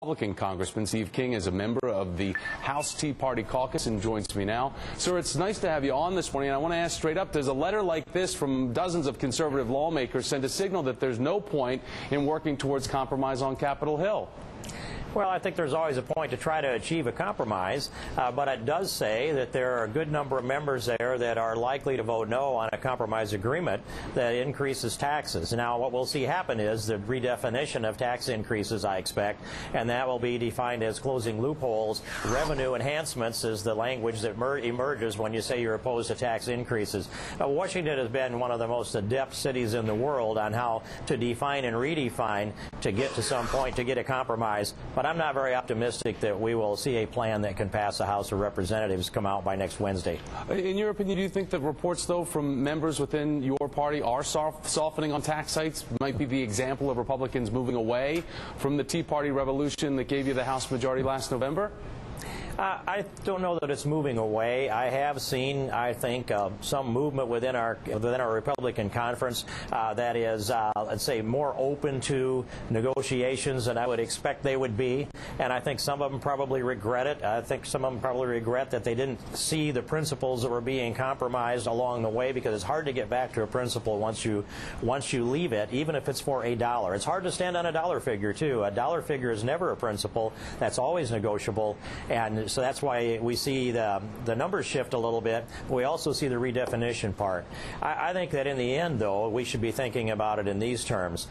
Republican Congressman Steve King is a member of the House Tea Party caucus and joins me now. Sir, it's nice to have you on this morning. And I want to ask straight up, does a letter like this from dozens of conservative lawmakers send a signal that there's no point in working towards compromise on Capitol Hill? Well, I think there's always a point to try to achieve a compromise, but it does say that there are a good number of members there that are likely to vote no on a compromise agreement that increases taxes. Now, what we'll see happen is the redefinition of tax increases, I expect, and that will be defined as closing loopholes. Revenue enhancements is the language that emerges when you say you're opposed to tax increases. Washington has been one of the most adept cities in the world on how to define and redefine to get to some point, to get a compromise. But I'm not very optimistic that we will see a plan that can pass the House of Representatives come out by next Wednesday. In your opinion, do you think that reports, though, from members within your party are softening on tax hikes might be the example of Republicans moving away from the Tea Party revolution that gave you the House majority last November? I don't know that it's moving away. I have seen, I think, some movement within our Republican conference that is, let's say, more open to negotiations than I would expect they would be. And I think some of them probably regret it. I think some of them probably regret that they didn't see the principles that were being compromised along the way, because it's hard to get back to a principle once you leave it, even if it's for $1. It's hard to stand on a dollar figure, too. A dollar figure is never a principle. That's always negotiable. And so that's why we see the numbers shift a little bit. We also see the redefinition part. I think that in the end, though, we should be thinking about it in these terms.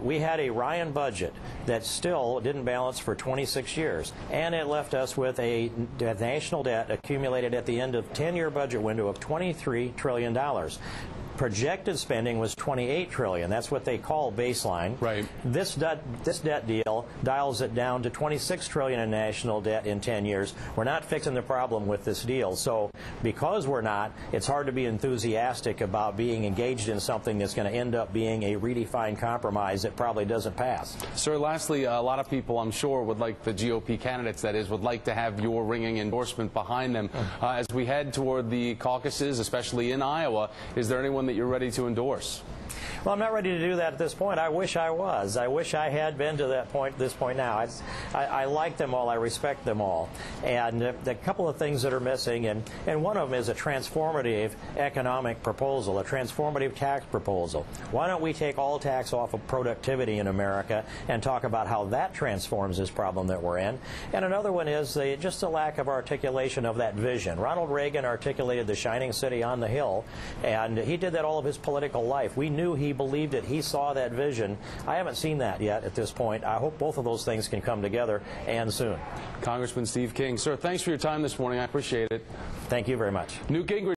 We had a Ryan budget that still didn't balance for 26 years, and it left us with a national debt accumulated at the end of 10-year budget window of $23 trillion. Projected spending was $28 trillion. That's what they call baseline. Right. This debt deal dials it down to $26 trillion in national debt in 10 years. We're not fixing the problem with this deal. So because we're not, it's hard to be enthusiastic about being engaged in something that's going to end up being a redefined compromise that probably doesn't pass. Sir, lastly, a lot of people, I'm sure, would like the GOP candidates, that is, would like to have your ringing endorsement behind them. As we head toward the caucuses, especially in Iowa, is there anyone that you're ready to endorse? Well, I'm not ready to do that at this point. I wish I was. I wish I had been to this point now. I like them all. I respect them all. And a couple of things that are missing, and one of them is a transformative economic proposal, a transformative tax proposal. Why don't we take all tax off of productivity in America and talk about how that transforms this problem that we're in? And another one is just a lack of articulation of that vision. Ronald Reagan articulated the shining city on the hill, and he did that all of his political life. We knew he believed it. He saw that vision. I haven't seen that yet at this point. I hope both of those things can come together, and soon. Congressman Steve King. Sir, thanks for your time this morning. I appreciate it. Thank you very much. Newt Gingrich.